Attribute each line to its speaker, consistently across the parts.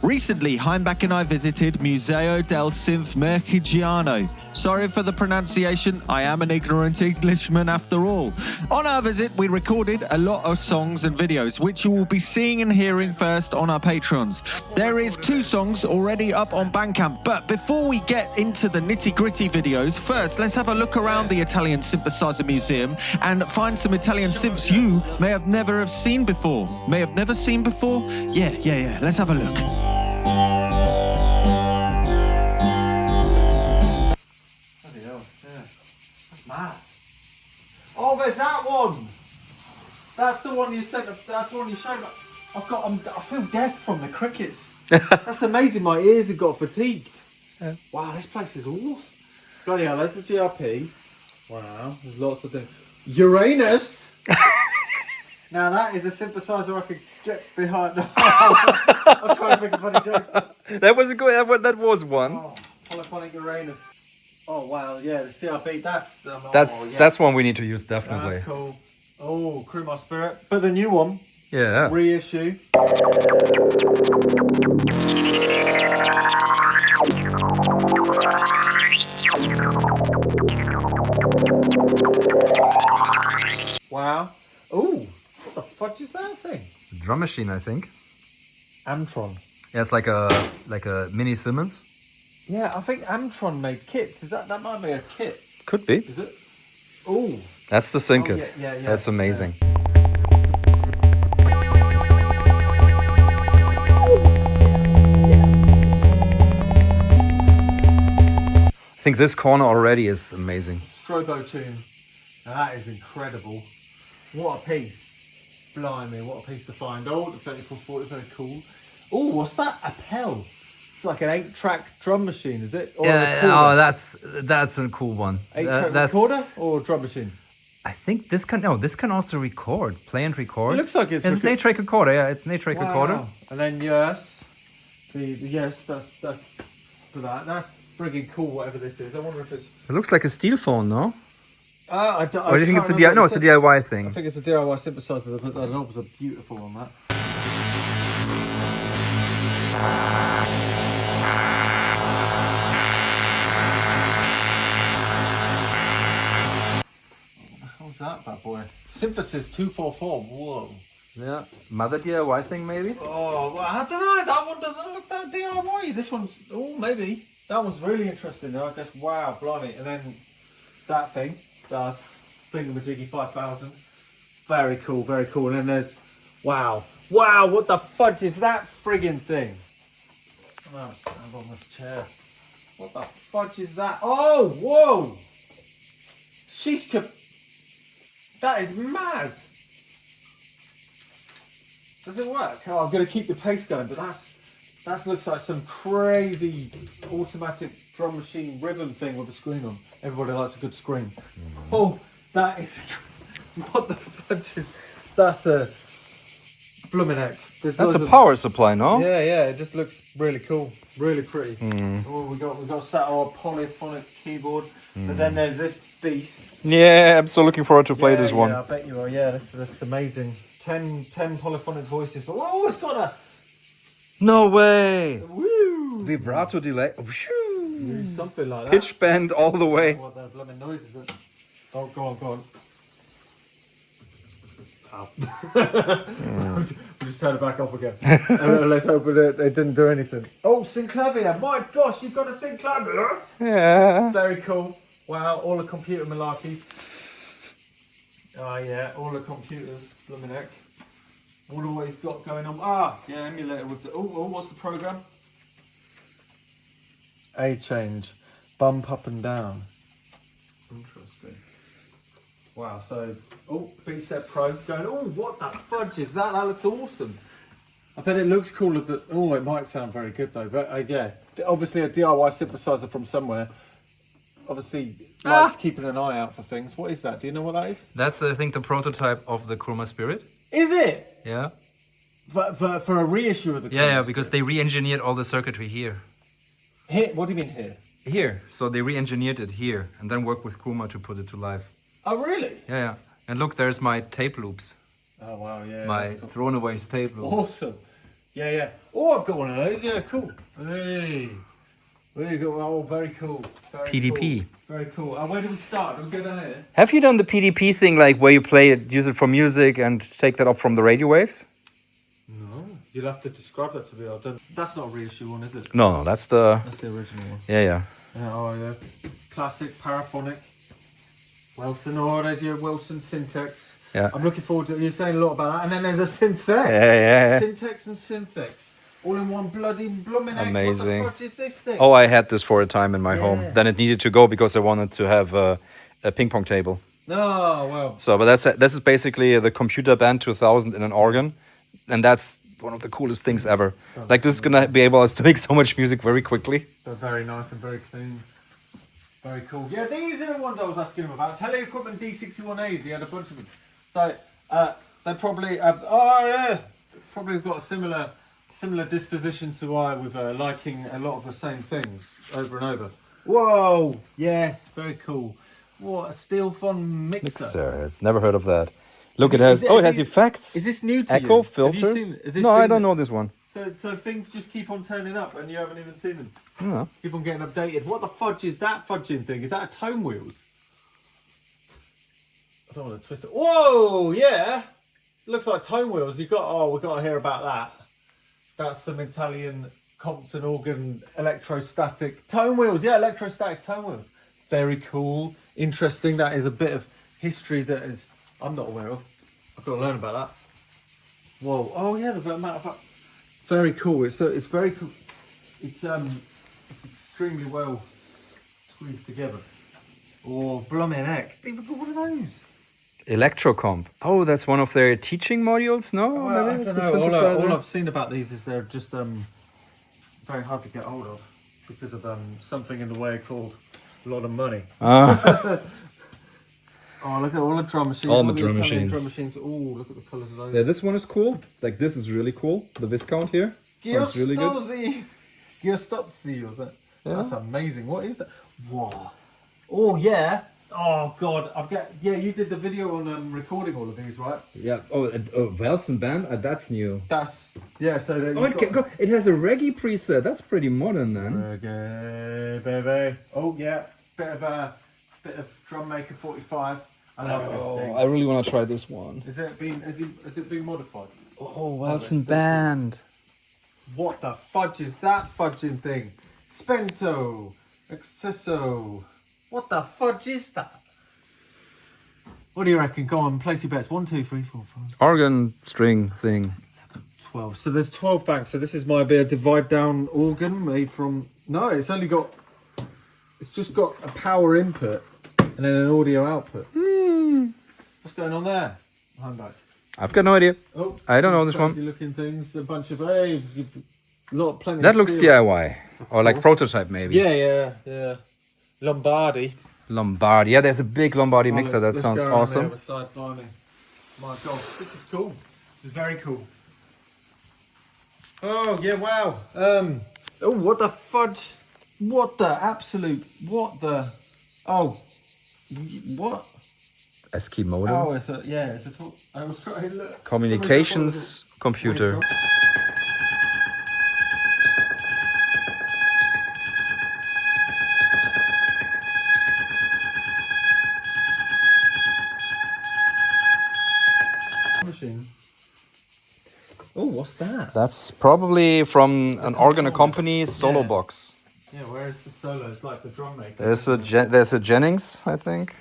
Speaker 1: Recently, Heimbach and I visited Museo del Synth Merchigiano. Sorry for the pronunciation, I am an ignorant Englishman after all. On our visit, we recorded a lot of songs and videos, which you will be seeing and hearing first on our Patrons. There is 2 songs already up on Bandcamp, but before we get into the nitty-gritty videos, first let's have a look around the Italian Synthesizer Museum and find some Italian synths you may have never have seen before. May have never seen before? Yeah, let's have a look.
Speaker 2: Oh, there's that one. That's the one you sent. That's the one you showed. I feel deaf from the crickets. That's amazing. My ears have got fatigued.
Speaker 3: Yeah.
Speaker 2: Wow, this place is awesome. Bloody hell, there's the GRP. Wow, there's lots of things. Uranus. Now that is a synthesizer I could get behind. I'm trying to think of funny jokes.
Speaker 3: That was a good. That was one.
Speaker 2: Oh, polyphonic Uranus. Oh wow, yeah, the CRB.
Speaker 3: That's one we need to use definitely.
Speaker 2: That's cool. Oh, Crew My Spirit. But the new one.
Speaker 3: Yeah.
Speaker 2: Reissue. Wow. Oh, what the fudge is that thing?
Speaker 3: Drum machine, I think.
Speaker 2: Amtron.
Speaker 3: Yeah, it's like a mini Simmons.
Speaker 2: Yeah, I think Amtron made kits. That might be a kit?
Speaker 3: Could be.
Speaker 2: Is it? Oh.
Speaker 3: That's the Synthesizer.
Speaker 2: Yeah.
Speaker 3: That's amazing.
Speaker 2: Yeah.
Speaker 3: I think this corner already is amazing.
Speaker 2: Strobo tune. Now that is incredible. What a piece. Blimey, what a piece to find. Oh, the 3440, very cool. Oh, what's that? A Pel. It's like an 8-track drum machine, is it? Or
Speaker 3: yeah, that's a cool one.
Speaker 2: 8-track recorder or drum machine?
Speaker 3: I think this can also record, play and record.
Speaker 2: It looks like it's
Speaker 3: an 8-track recorder. Yeah, it's an 8-track recorder.
Speaker 2: And then yes, that's for that. That's friggin' cool. Whatever this is, I wonder if it's.
Speaker 3: It looks like a steel phone, no?
Speaker 2: I don't.
Speaker 3: Or do you think it's a DIY? No, it's a DIY thing.
Speaker 2: I think it's a DIY synthesizer. The knobs are beautiful on that. What's that bad boy? Synthesis 244. Whoa.
Speaker 3: Yeah, mother DIY thing maybe.
Speaker 2: Oh, well, I don't know. That one doesn't look that DIY. This one's. Oh, maybe. That one's really interesting. Though. I guess. Wow, blimey. And then that thing. That's Thingamajiggy 5000. Very cool, very cool. And then there's. Wow, what the fudge is that friggin' thing? Oh, stand on this chair. What the fudge is that? Oh, whoa! Sheesh, that is mad. Does it work? Oh, I'm going to keep the pace going, but that looks like some crazy automatic drum machine rhythm thing with a screen on. Everybody likes a good screen. Mm-hmm. Oh, that is... What the fudge is... That's a... Blooming heck.
Speaker 3: That's a power supply, no?
Speaker 2: Yeah, it just looks really cool. Really pretty.
Speaker 3: Mm.
Speaker 2: Oh, we got set our polyphonic keyboard. But then there's this beast.
Speaker 3: Yeah, I'm so looking forward to play this one.
Speaker 2: Yeah, I bet you are. Yeah, this looks amazing. 10 polyphonic voices. But oh, it's got a...
Speaker 3: No way!
Speaker 2: Woo!
Speaker 3: Vibrato delay.
Speaker 2: Something like that.
Speaker 3: Pitch bend all the way.
Speaker 2: What the blooming noise is it? Oh, go on. Ow. We just turn it back off again. Let's hope it didn't do anything. Oh, synclavier. My gosh, you've got a synclavier?
Speaker 3: Yeah.
Speaker 2: Very cool. Wow, all the computer malarkeys. Oh yeah, all the computers, blooming heck. What he's got going on? Yeah, emulator with the... Oh, what's the program? A change. Bump up and down. Interesting. Wow, so... Oh, B-Step Pro going... Oh, what the fudge is that? That looks awesome. I bet it looks cooler than... Oh, it might sound very good though, but yeah. Obviously a DIY synthesizer from somewhere. Obviously likes keeping an eye out for things. What is that? Do you know what that is?
Speaker 3: That's, I think, the prototype of the Chroma Spirit.
Speaker 2: Is it?
Speaker 3: Yeah.
Speaker 2: For a reissue of the
Speaker 3: Yeah, because they re-engineered all the circuitry here.
Speaker 2: Here? What do you mean here?
Speaker 3: Here. So they re-engineered it here and then worked with Chroma to put it to life.
Speaker 2: Oh, really?
Speaker 3: Yeah. And look, there's my tape loops.
Speaker 2: Oh, wow, yeah.
Speaker 3: My thrown away tape loops.
Speaker 2: Awesome. Yeah, yeah. Oh, I've got one of those. Yeah, cool. Hey. There you go. Oh, very cool. Very
Speaker 3: PDP.
Speaker 2: Cool. Very cool. Where do we start? Do we go down here?
Speaker 3: Have you done the PDP thing, like where you play it, use it for music, and take that up from the radio waves?
Speaker 2: No. You'll have to describe that to me. That's not a reissue one, is it?
Speaker 3: No, that's the
Speaker 2: original one.
Speaker 3: yeah.
Speaker 2: Oh, yeah. Classic paraphonic. Wilson. Oh, there's your Wilson Syntax.
Speaker 3: Yeah.
Speaker 2: I'm looking forward to. You're saying a lot about that. And then there's a Synthex.
Speaker 3: Yeah.
Speaker 2: Syntax and Synthex. All in one bloody blooming egg.
Speaker 3: Amazing.
Speaker 2: What the fuck is this thing?
Speaker 3: Oh, I had this for a time in my home. Then it needed to go because I wanted to have a ping pong table.
Speaker 2: Oh, well.
Speaker 3: So, but this is basically the Computer Band 2000 in an organ, and that's one of the coolest things ever. Like this is gonna be able to make so much music very quickly.
Speaker 2: They're very nice and very clean. Very cool. Yeah, these are the ones I was asking him about. Tele-equipment D61As. He had a bunch of them. So they probably have. Oh yeah, probably have got a similar disposition to I with liking a lot of the same things over and over. Whoa! Yes, very cool. What a Steelphone mixer.
Speaker 3: Never heard of that. Look, it has. It has effects.
Speaker 2: Is this new to
Speaker 3: Echo
Speaker 2: you?
Speaker 3: filters. No, I don't know this one.
Speaker 2: So things just keep on turning up and you haven't even seen them.
Speaker 3: No.
Speaker 2: Keep on getting updated. What the fudge is that fudging thing? Is that a tone wheels? I don't want to twist it. Whoa! Yeah. Looks like tone wheels. We've got to hear about that. That's some Italian Compton organ electrostatic tone wheels. Yeah, electrostatic tone wheels. Very cool. Interesting. That is a bit of history that I'm not aware of. I've got to learn about that. Whoa. Oh yeah, the amount of very cool. It's very cool. It's extremely well squeezed together. Oh, blooming heck. What are those?
Speaker 3: Electrocomp. Oh, that's one of their teaching modules? No?
Speaker 2: Well,
Speaker 3: Maybe
Speaker 2: I
Speaker 3: it's
Speaker 2: don't
Speaker 3: a
Speaker 2: know.
Speaker 3: synthesizer?
Speaker 2: All I've seen about these is they're just very hard to get hold of because of something in the way called a lot of money. Oh, look at all the drum machines.
Speaker 3: All the drum machines.
Speaker 2: Oh, look at the colours of those.
Speaker 3: Yeah, this one is cool. Like, this is really cool. The Viscount here. Sounds really good.
Speaker 2: Giostozzi, was it?
Speaker 3: Yeah.
Speaker 2: That's amazing. What is that? Whoa. Oh, yeah. Oh, God. You did the video on recording all of these, right?
Speaker 3: Yeah. Oh, Wilson Band? That's new.
Speaker 2: Yeah, so
Speaker 3: it has a reggae preset. That's pretty modern, then.
Speaker 2: Reggae, baby. Oh, yeah. Bit of Drum Maker 45. I love this thing.
Speaker 3: I really want to try this one.
Speaker 2: Has it been modified?
Speaker 3: Oh, Wilson Band.
Speaker 2: What the fudge is that fudging thing? Spento, Excesso. What the fudge is that? What do you reckon? Go on, place your bets. 1, 2, 3, 4, 5.
Speaker 3: Organ string thing.
Speaker 2: 12. So there's 12 banks. So this is my bit of divide down organ made from. No, it's just got a power input and then an audio output. What's going on there? Hang back.
Speaker 3: I've got no idea.
Speaker 2: Oh,
Speaker 3: I don't know this one.
Speaker 2: Looking things, a bunch of plenty.
Speaker 3: That looks DIY or like prototype maybe.
Speaker 2: Yeah. Lombardi.
Speaker 3: Yeah, there's a big Lombardi mixer. That sounds awesome.
Speaker 2: My God, this is cool. This is very cool. Oh yeah, wow. Oh, what the fudge? What the absolute? What the? Oh, what?
Speaker 3: ASCII modem.
Speaker 2: Oh, it's a talk. I was trying to look.
Speaker 3: Communications computer.
Speaker 2: Machine. Oh, what's that?
Speaker 3: That's probably from an organ company solo box.
Speaker 2: Yeah, where is the solo? It's like the drum maker.
Speaker 3: There's a Jennings, I think.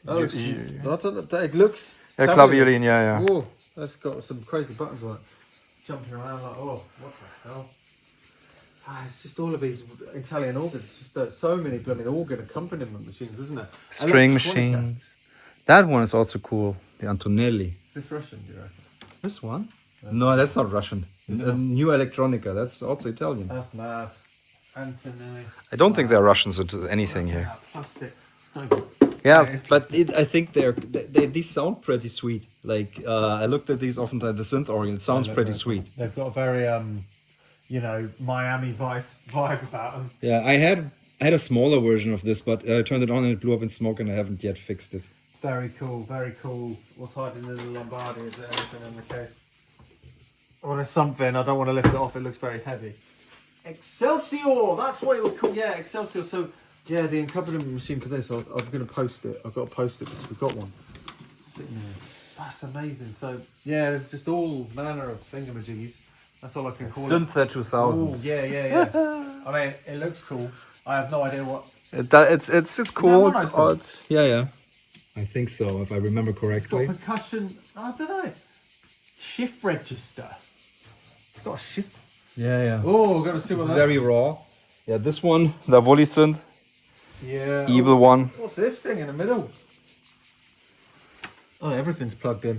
Speaker 2: It looks.
Speaker 3: Yeah, Clavioline, yeah.
Speaker 2: Whoa, that's got some crazy buttons on it. Jumping around like, oh, what the hell? It's just all of these Italian organs. Just so many blooming organ accompaniment machines, isn't it?
Speaker 3: String machines. That one is also cool. The Antonelli.
Speaker 2: Is this Russian, do you reckon?
Speaker 3: This one? No, that's not Russian. It's a new electronica. That's also Italian.
Speaker 2: That's mad. Antonelli.
Speaker 3: I don't think they're Russians or anything here.
Speaker 2: Plastic.
Speaker 3: Yeah, but I think these sound pretty sweet. Like I looked at these often at the synth organ. It sounds pretty sweet.
Speaker 2: They've got a very Miami Vice vibe about them.
Speaker 3: Yeah, I had a smaller version of this, but I turned it on and it blew up in smoke, and I haven't yet fixed it.
Speaker 2: Very cool, very cool. What's hiding in the Lombardi? Is there anything in the case? on a something. I don't want to lift it off. It looks very heavy. Excelsior. That's what it was called. Yeah, Excelsior. So yeah, the accompaniment machine for this. I was going to post it. I've got to post it because we've got one sitting there. That's amazing. So yeah, there's just all manner of thingamajiggies. That's all I can call it.
Speaker 3: Synth 2000.
Speaker 2: Ooh, yeah. I mean, it looks cool. I have no idea what.
Speaker 3: It's cool.
Speaker 2: Is that
Speaker 3: It's odd. Yeah. I think so, if I remember correctly.
Speaker 2: It's got percussion. I don't know. Shift register. It's got a shift.
Speaker 3: Yeah.
Speaker 2: Oh, we've got to see what
Speaker 3: It's
Speaker 2: that's.
Speaker 3: very raw. Yeah, this one, the Woolly synth,
Speaker 2: Yeah.
Speaker 3: evil one.
Speaker 2: What's this thing in the middle? Oh, everything's plugged in.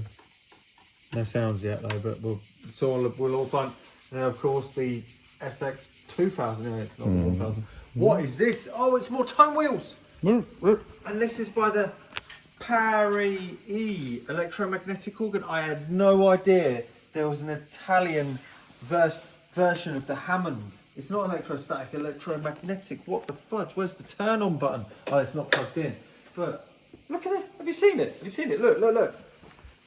Speaker 2: No sounds yet though, but we'll all find. And of course the SX 2000. No, it's not 1000. What is this? Oh, it's more tone wheels. And this is by the Pari E electromagnetic organ. I had no idea there was an Italian version of the Hammond. It's not electrostatic, electromagnetic. What the fudge? Where's the turn on button? Oh, it's not plugged in. But look at it. Have you seen it? Have you seen it? Look.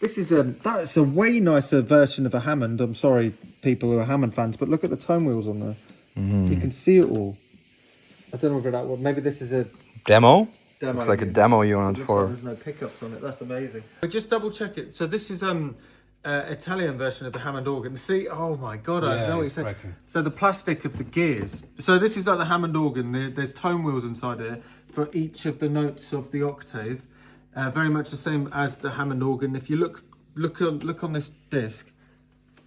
Speaker 2: This is that's a way nicer version of a Hammond. I'm sorry, people who are Hammond fans, but look at the tone wheels on there. You can see it all. I don't know whether that one. Maybe this is a
Speaker 3: Demo?
Speaker 2: demo.
Speaker 3: Looks like a demo unit
Speaker 2: Looks
Speaker 3: for...
Speaker 2: like there's no pickups on it. That's amazing. We just double check it. So this is Italian version of the Hammond organ. See, oh my god, I know what you're saying. So the plastic of the gears. So this is like the Hammond organ. There's tone wheels inside here for each of the notes of the octave. Very much the same as the Hammond organ. If you look on this disc,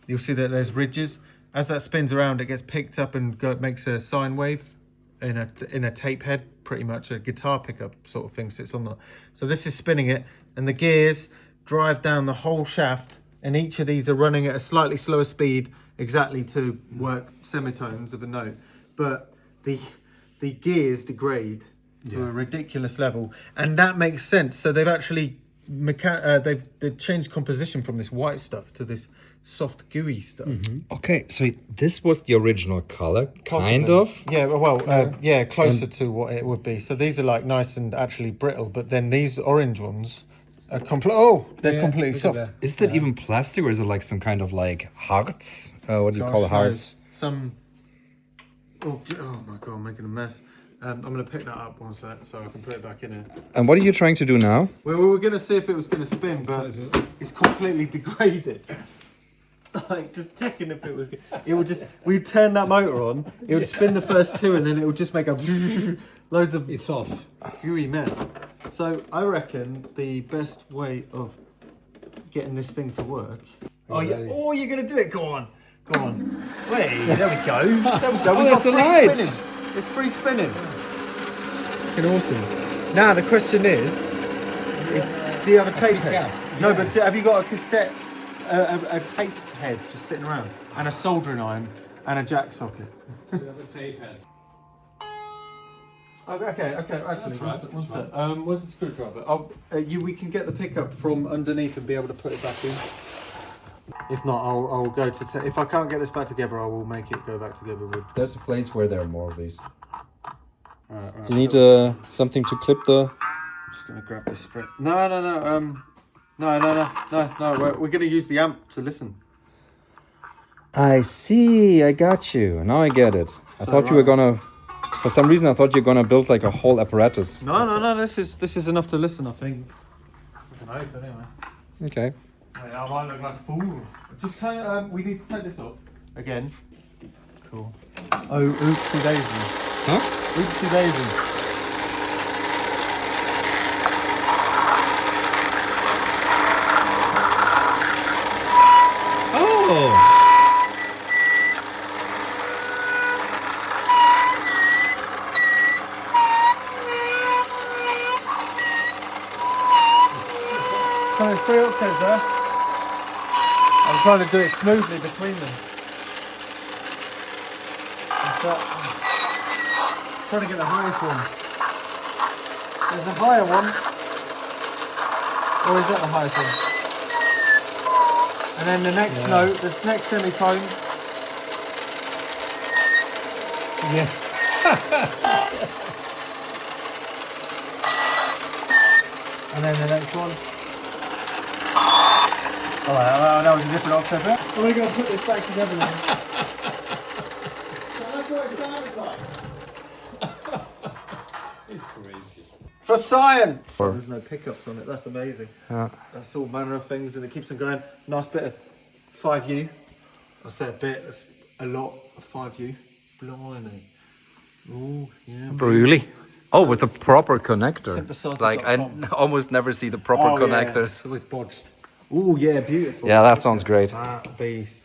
Speaker 2: you'll see that there's ridges. As that spins around, it gets picked up and makes a sine wave in a tape head, pretty much a guitar pickup sort of thing sits on that. So this is spinning it, and the gears drive down the whole shaft, and each of these are running at a slightly slower speed, exactly to work semitones of a note. But the gears degrade to a ridiculous level, and that makes sense. So they've actually they've changed composition from this white stuff to this soft gooey stuff.
Speaker 3: Okay, so this was the original color, kind
Speaker 2: Possibly.
Speaker 3: of.
Speaker 2: Yeah, well, closer to what it would be. So these are like nice and actually brittle, but then these orange ones are they're completely soft.
Speaker 3: Is that even plastic, or is it like some kind of like hearts? What do you call hearts?
Speaker 2: Oh my god, I'm making a mess. I'm going to pick that up one sec so I can put it back in here.
Speaker 3: And what are you trying to do now?
Speaker 2: Well, we were going to see if it was going to spin, but it's completely degraded. Like, just checking if it was... It would just... We'd turn that motor on, it would spin the first two, and then it would just make a... loads of...
Speaker 4: It's off.
Speaker 2: Gooey mess. So, I reckon the best way of getting this thing to work... Oh, you're going to do it? Go on. Wait, there we go.
Speaker 3: Oh, there's a light.
Speaker 2: Spinning. It's free spinning. Fucking awesome. Now, the question is do you have a tape head? No, but have you got a cassette... A tape head just sitting around, and a soldering iron, and a jack socket.
Speaker 4: We have a tape head.
Speaker 2: Okay. Actually, one sec. Where's the screwdriver? We can get the pickup from underneath and be able to put it back in. If not, I'll go to. If I can't get this back together, I will make it go back together with.
Speaker 3: There's a place where there are more of these.
Speaker 2: Right.
Speaker 3: You need something to clip the...
Speaker 2: I'm just gonna grab this spring. No. We're gonna use the amp to listen.
Speaker 3: I see, I got you. Now I get it. I thought you were gonna... For some reason, I thought you were gonna build like a whole apparatus.
Speaker 2: No. This is enough to listen, I think. I can hope, anyway.
Speaker 3: Okay.
Speaker 2: I might look like a fool. Just we need to take this off again. Cool. Oh, oopsie daisy.
Speaker 3: Huh?
Speaker 2: Oopsie daisy.
Speaker 3: Oh!
Speaker 2: So there's 3 octaves there. I'm trying to do it smoothly between them. Trying to get the highest one. There's a higher one. Or is that the highest one? And then the next note, this next semitone. Yeah. And then the next one. Oh, that was a different octave. I'm going to go put this back together now. So that's what it sounded like.
Speaker 1: It's crazy.
Speaker 2: For science! There's no pickups on it, that's amazing. That's all manner of things and it keeps them going. Nice bit of 5U. I say a bit, that's a lot of 5U. Blimey. Oh, yeah.
Speaker 3: Really? Oh, with a proper connector.
Speaker 2: Synthesizer.
Speaker 3: Like, I almost never see the proper connectors.
Speaker 2: Yeah. It's always bodged. Oh, yeah, beautiful.
Speaker 3: Yeah, that sounds great.
Speaker 2: That beast.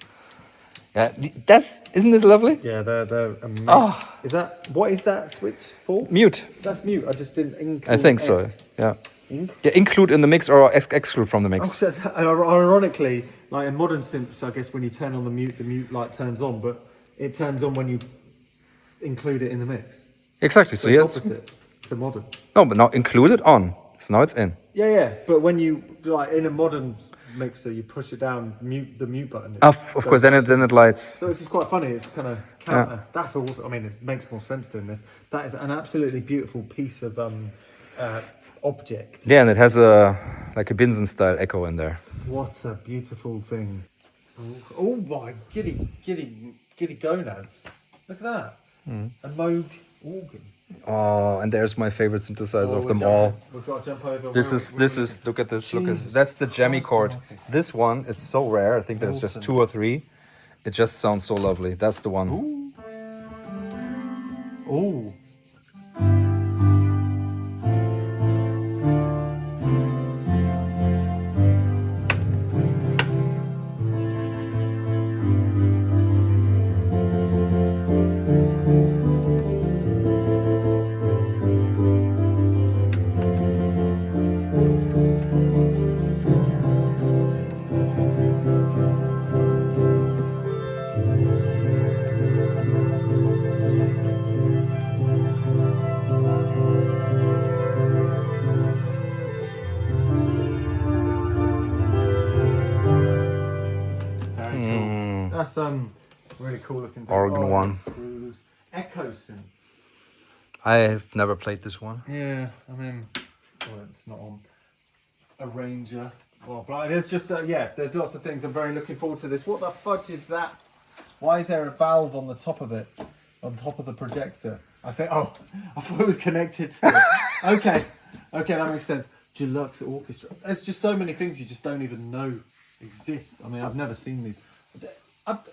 Speaker 3: Yeah, isn't this lovely?
Speaker 2: Yeah, they're amazing.
Speaker 3: Oh.
Speaker 2: What is that switch for?
Speaker 3: Mute.
Speaker 2: That's mute. I just didn't include.
Speaker 3: I think so. Yeah. Yeah, include in the mix or exclude from the mix.
Speaker 2: Ironically, like in modern synths, I guess when you turn on the mute light turns on, but it turns on when you include it in the mix.
Speaker 3: Exactly. So
Speaker 2: it's
Speaker 3: yeah.
Speaker 2: opposite to modern.
Speaker 3: No, but now include it on. So now it's in.
Speaker 2: Yeah. But when you like in a modern mixer, you push it down, the mute button.
Speaker 3: Of course, then it lights.
Speaker 2: So it's just quite funny. It's kind of counter. Yeah. That's awesome. I mean, it makes more sense doing this. That is an absolutely beautiful piece of object.
Speaker 3: Yeah, and it has a Binsen style echo in there.
Speaker 2: What a beautiful thing! Oh my giddy gonads! Look at that. A Moog organ.
Speaker 3: Oh, and there's my favorite synthesizer of them all.
Speaker 2: We've got to jump over.
Speaker 3: This is look at this. That's the Jammy chord. This one is so rare. I think there's just 2 or 3. It just sounds so lovely. That's the one.
Speaker 2: Ooh. That's really cool looking thing.
Speaker 3: Organ one.
Speaker 2: Echo synth.
Speaker 3: I've never played this one.
Speaker 2: Yeah, I mean, well, it's not on Arranger. Well, but there's just there's lots of things. I'm very looking forward to this. What the fudge is that? Why is there a valve on the top of it? On top of the projector? I thought it was connected to it. Okay, that makes sense. Deluxe orchestra. There's just so many things you just don't even know exist. I mean, I've never seen these.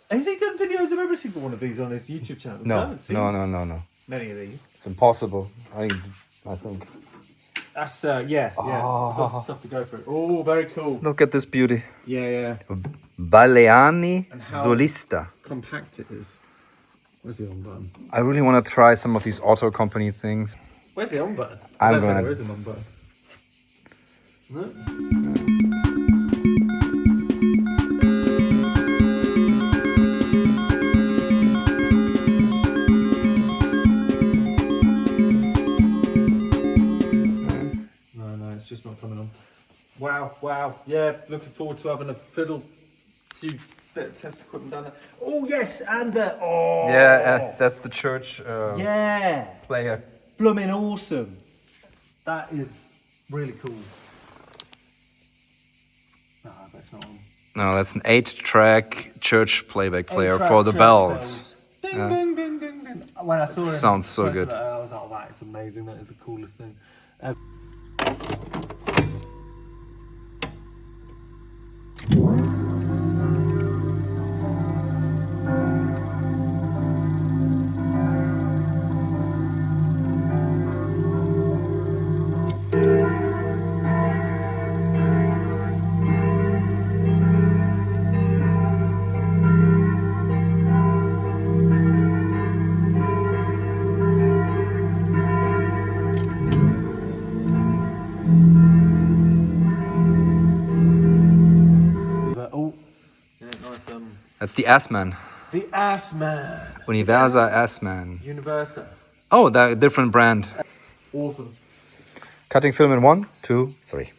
Speaker 2: Has he done videos of every single one of these on his YouTube channel?
Speaker 3: No,
Speaker 2: I haven't seen
Speaker 3: no.
Speaker 2: many of these.
Speaker 3: It's impossible. I think.
Speaker 2: That's There's lots of stuff to go through. Oh, very cool.
Speaker 3: Look at this beauty.
Speaker 2: Yeah.
Speaker 3: Baleani
Speaker 2: And how
Speaker 3: Solista.
Speaker 2: compact it is. Where's the on button?
Speaker 3: I really want to try some of these auto company things.
Speaker 2: Where's the on button?
Speaker 3: I'm
Speaker 2: I don't
Speaker 3: gonna-
Speaker 2: think there is an on button. No? Just not coming on. Wow. Yeah, looking forward to having a fiddle. Few bit of test equipment down there. Oh yes, and the
Speaker 3: That's the church player.
Speaker 2: Blooming awesome. That is really cool. No, that's not on.
Speaker 3: No, that's an 8-track church playback player for the bells.
Speaker 2: Ding, ding, ding, ding, ding. When I saw it,
Speaker 3: sounds so good.
Speaker 2: I was like, oh, that is amazing. That is the coolest thing.
Speaker 3: That's the Assman.
Speaker 2: The Assman.
Speaker 3: Universa Assman.
Speaker 2: Universa.
Speaker 3: Oh, that different brand.
Speaker 2: Awesome.
Speaker 3: Cutting film in 1, 2, 3.